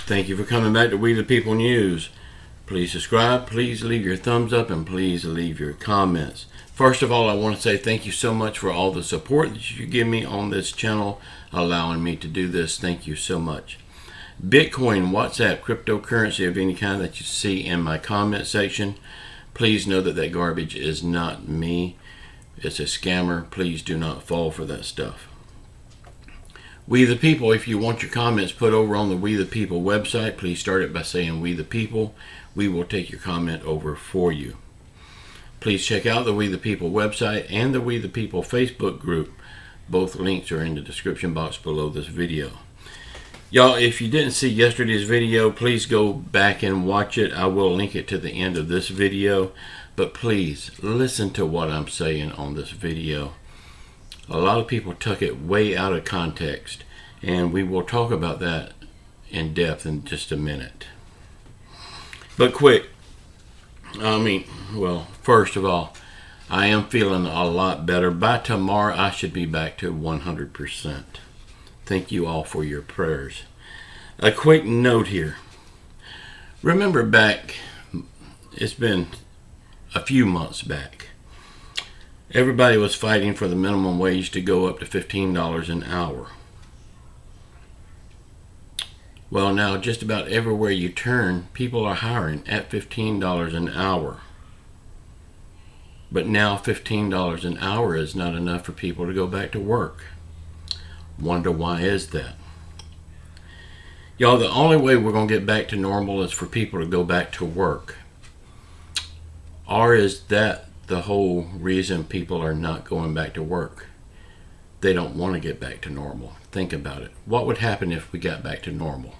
Thank you for coming back to We the People News. Please subscribe, please leave your thumbs up, and please leave your comments. First of all, I want to say thank you so much for all the support that you give me on this channel, allowing me to do this. Thank you so much. Bitcoin, WhatsApp, cryptocurrency of any kind that you see in my comment section, please know that that garbage is not me. It's a scammer. Please do not fall for that stuff. We the People, if you want your comments put over on the We the People website, please start it by saying We the People. We will take your comment over for you. Please check out the We the People website and the We the People Facebook group. Both links are in the description box below this video. Y'all, if you didn't see yesterday's video, please go back and watch it. I will link it to the end of this video. But please listen to what I'm saying on this video. A lot of people took it way out of context, and we will talk about that in depth in just a minute. But quick, first of all, I am feeling a lot better. By tomorrow, I should be back to 100%. Thank you all for your prayers. A quick note here. Remember back, it's been a few months back, everybody was fighting for the minimum wage to go up to $15 an hour. Well, now just about everywhere you turn, people are hiring at $15 an hour. But now $15 an hour is not enough for people to go back to work. Wonder why is that? Y'all, the only way we're going to get back to normal is for people to go back to work. Or is that the whole reason people are not going back to work? They don't want to get back to normal. Think about it. What would happen if we got back to normal?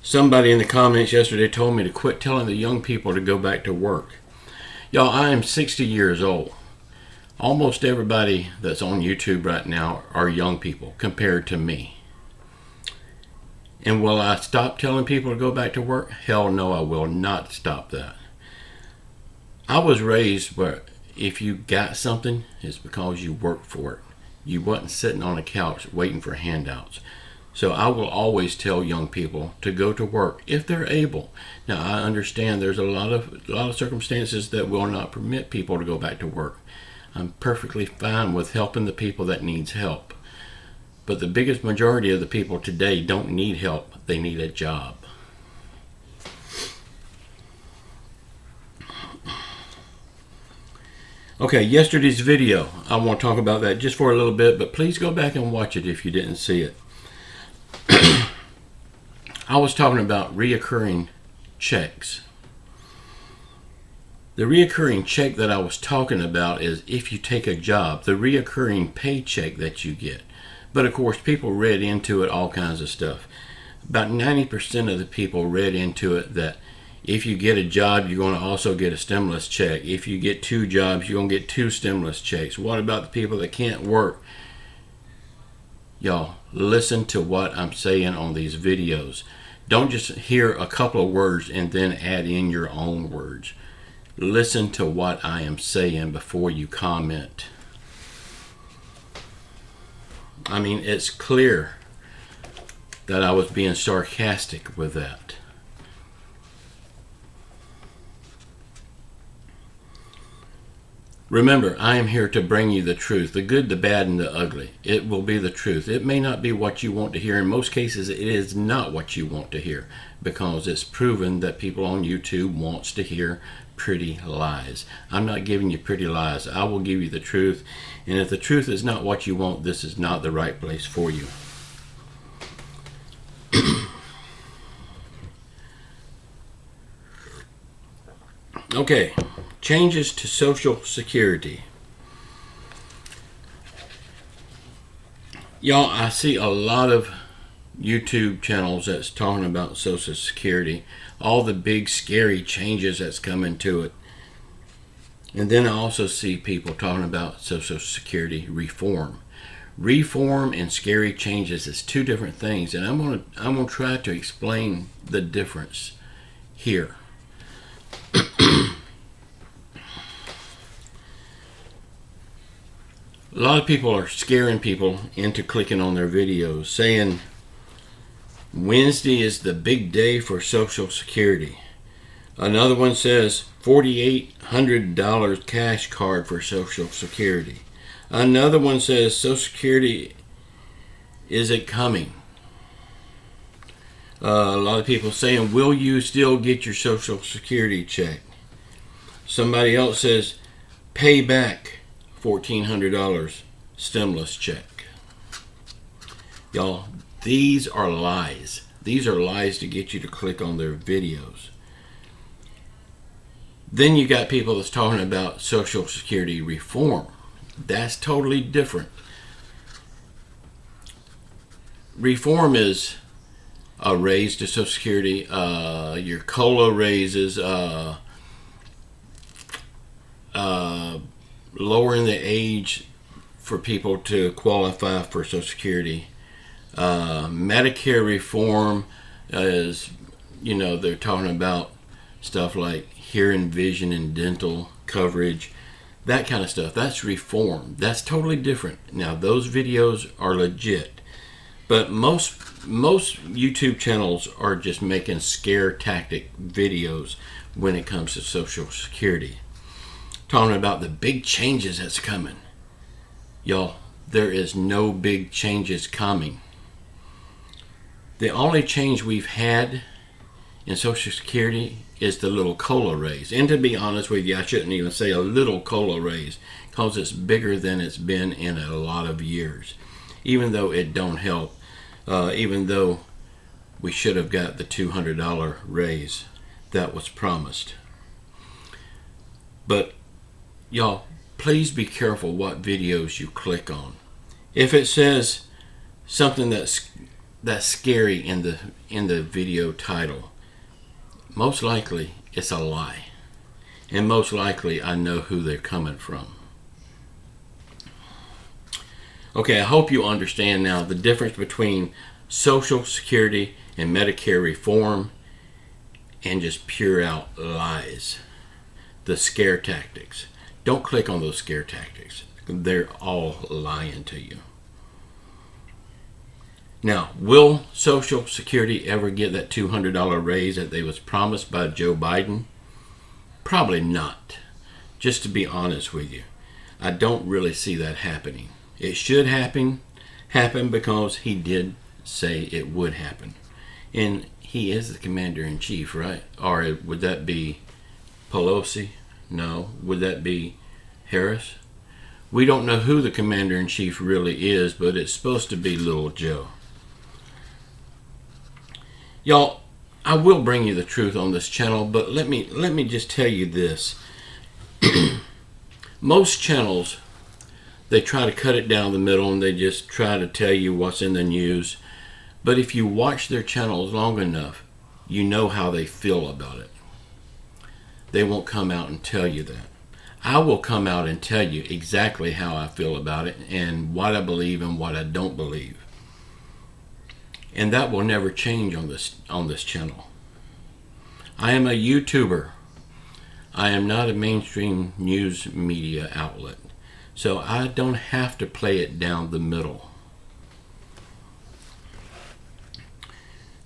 Somebody in the comments yesterday told me to quit telling the young people to go back to work. Y'all, I am 60 years old. Almost everybody that's on YouTube right now are young people compared to me. And will I stop telling people to go back to work? Hell no, I will not stop that. I was raised where if you got something, it's because you worked for it. You wasn't sitting on a couch waiting for handouts. So I will always tell young people to go to work if they're able. Now I understand there's a lot of circumstances that will not permit people to go back to work. I'm perfectly fine with helping the people that needs help. But the biggest majority of the people today don't need help. They need a job. Okay, yesterday's video. I want to talk about that just for a little bit, but please go back and watch it if you didn't see it. I was talking about reoccurring checks. The reoccurring check that I was talking about is if you take a job, the reoccurring paycheck that you get. But of course, people read into it all kinds of stuff. About 90% of the people read into it that if you get a job, you're going to also get a stimulus check. If you get 2 jobs, you're going to get 2 stimulus checks. What about the people that can't work? Y'all, listen to what I'm saying on these videos. Don't just hear a couple of words and then add in your own words. Listen to what I am saying before you comment. I mean, it's clear that I was being sarcastic with that. Remember, I am here to bring you the truth, the good, the bad, and the ugly. It will be the truth. It may not be what you want to hear. In most cases, it is not what you want to hear because it's proven that people on YouTube wants to hear pretty lies. I'm not giving you pretty lies. I will give you the truth. And if the truth is not what you want, this is not the right place for you. Okay, changes to Social Security. Y'all, I see a lot of YouTube channels that's talking about Social Security, all the big scary changes that's coming to it. And then I also see people talking about Social Security reform. Reform and scary changes is 2 different things, and I'm gonna try to explain the difference here. A lot of people are scaring people into clicking on their videos, saying Wednesday is the big day for Social Security. Another one says $4,800 cash card for Social Security. Another one says Social Security isn't coming. A lot of people saying, will you still get your Social Security check? Somebody else says, pay back $1,400 stimulus check. Y'all, these are lies. These are lies to get you to click on their videos. Then you got people that's talking about Social Security reform. That's totally different. Reform is a raise to Social Security, your COLA raises, lowering the age for people to qualify for Social Security. Medicare reform is, they're talking about stuff like hearing, vision, and dental coverage, that kind of stuff. That's reform. That's totally different. Now, those videos are legit, but most YouTube channels are just making scare tactic videos when it comes to Social Security, talking about the big changes that's coming. Y'all, there is no big changes coming. The only change we've had in Social Security is the little COLA raise. And to be honest with you, I shouldn't even say a little COLA raise, because it's bigger than it's been in a lot of years. Even though it don't help, even though we should have got the $200 raise that was promised. But y'all, please be careful what videos you click on. If it says something that's scary in the video title, most likely it's a lie, and most likely I know who they're coming from. Okay, I hope you understand now the difference between Social Security and Medicare reform and just pure out lies, the scare tactics. Don't click on those scare tactics. They're all lying to you. Now, will Social Security ever get that $200 raise that they was promised by Joe Biden? Probably not. Just to be honest with you, I don't really see that happening. It should happen because he did say it would happen. And he is the commander-in-chief, right? Or would that be Pelosi? No. Would that be Harris? We don't know who the commander-in-chief really is, but it's supposed to be Little Joe. Y'all, I will bring you the truth on this channel, but let me just tell you this. Most channels, they try to cut it down the middle and they just try to tell you what's in the news. But if you watch their channels long enough, you know how they feel about it. They won't come out and tell you that. I will come out and tell you exactly how I feel about it and what I believe and what I don't believe. And that will never change on this channel. I am a YouTuber. I am not a mainstream news media outlet. So I don't have to play it down the middle.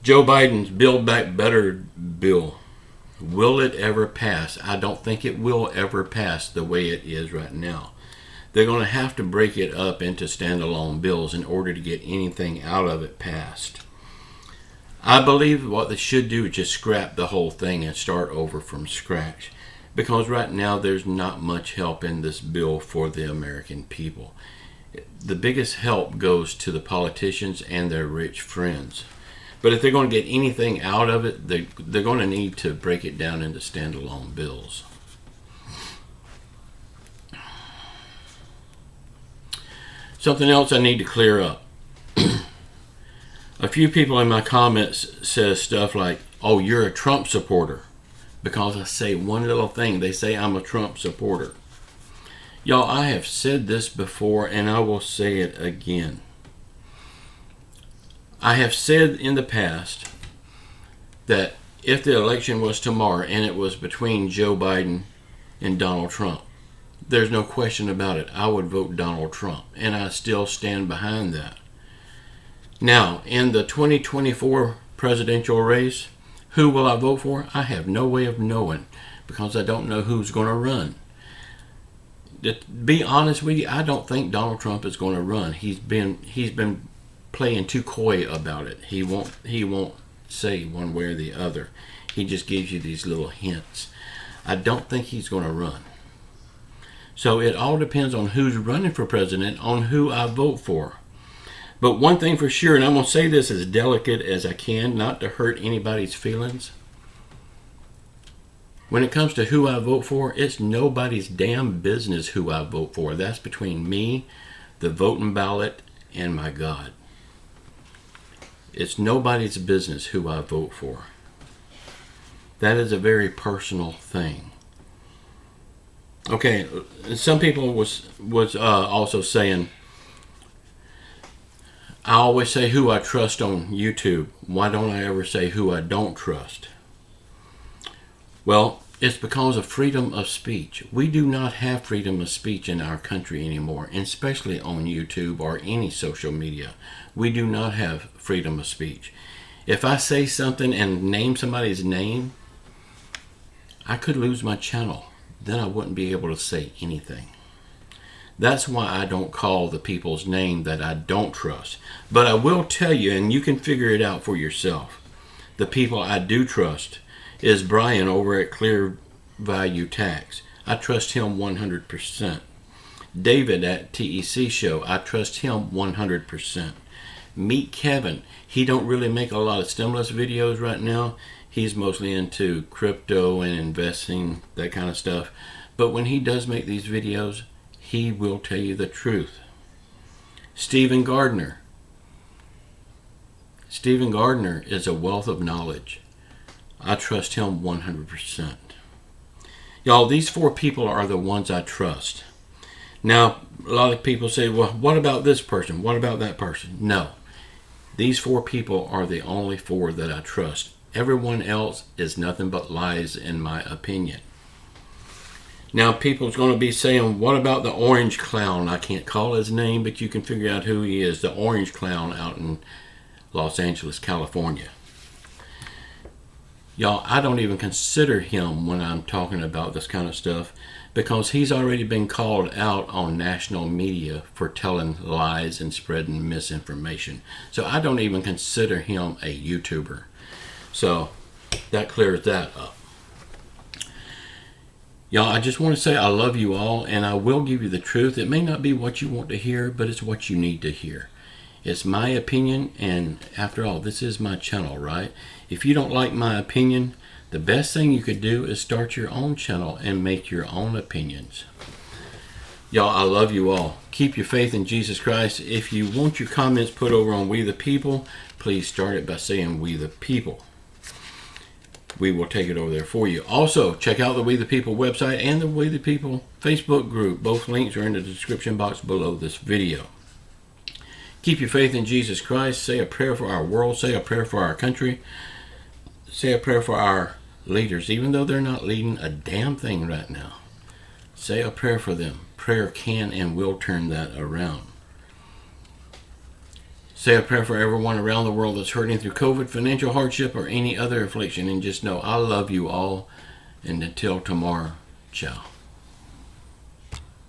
Joe Biden's Build Back Better bill. Will it ever pass? I don't think it will ever pass the way it is right now. They're going to have to break it up into standalone bills in order to get anything out of it passed. I believe what they should do is just scrap the whole thing and start over from scratch. Because right now there's not much help in this bill for the American people. The biggest help goes to the politicians and their rich friends. But if they're going to get anything out of it, they're going to need to break it down into standalone bills. Something else I need to clear up. A few people in my comments says stuff like, oh, you're a Trump supporter. Because I say one little thing, they say I'm a Trump supporter. Y'all, I have said this before and I will say it again. I have said in the past that if the election was tomorrow and it was between Joe Biden and Donald Trump, there's no question about it. I would vote Donald Trump, and I still stand behind that. Now, in the 2024 presidential race, who will I vote for? I have no way of knowing because I don't know who's going to run. To be honest with you, I don't think Donald Trump is going to run. He's been playing too coy about it. He won't say one way or the other. He just gives you these little hints. I don't think he's going to run. So it all depends on who's running for president, on who I vote for. But one thing for sure, and I'm going to say this as delicate as I can, not to hurt anybody's feelings. When it comes to who I vote for, it's nobody's damn business who I vote for. That's between me, the voting ballot, and my God. It's nobody's business who I vote for. That is a very personal thing. Okay, some people was also saying, I always say who I trust on YouTube. Why don't I ever say who I don't trust? Well, it's because of freedom of speech. We do not have freedom of speech in our country anymore, especially on YouTube or any social media. We do not have freedom of speech. If I say something and name somebody's name, I could lose my channel. Then I wouldn't be able to say anything. That's why I don't call the people's name that I don't trust. But I will tell you, and you can figure it out for yourself, the people I do trust is Brian over at Clear Value Tax. I trust him 100%. David at TEC Show, I trust him 100%. Meet Kevin. He don't really make a lot of stimulus videos right now. He's mostly into crypto and investing, that kind of stuff. But when he does make these videos, he will tell you the truth. Stephen Gardner. Stephen Gardner is a wealth of knowledge. I trust him 100%. Y'all, these 4 people are the ones I trust. Now, a lot of people say, well, what about this person? What about that person? No. These 4 people are the only 4 that I trust. Everyone else is nothing but lies, in my opinion. Now, people's going to be saying, what about the orange clown? I can't call his name, but you can figure out who he is. The orange clown out in Los Angeles, California. Y'all, I don't even consider him when I'm talking about this kind of stuff because he's already been called out on national media for telling lies and spreading misinformation. So I don't even consider him a YouTuber. So that clears that up. Y'all, I just want to say I love you all, and I will give you the truth. It may not be what you want to hear, but it's what you need to hear. It's my opinion, and after all, this is my channel, right? If you don't like my opinion, the best thing you could do is start your own channel and make your own opinions. Y'all, I love you all. Keep your faith in Jesus Christ. If you want your comments put over on We the People, please start it by saying We the People. We will take it over there for you. Also, check out the We the People website and the We the People Facebook group. Both links are in the description box below this video. Keep your faith in Jesus Christ. Say a prayer for our world. Say a prayer for our country. Say a prayer for our leaders, even though they're not leading a damn thing right now. Say a prayer for them. Prayer can and will turn that around. Say a prayer for everyone around the world that's hurting through COVID, financial hardship, or any other affliction. And just know I love you all. And until tomorrow, ciao.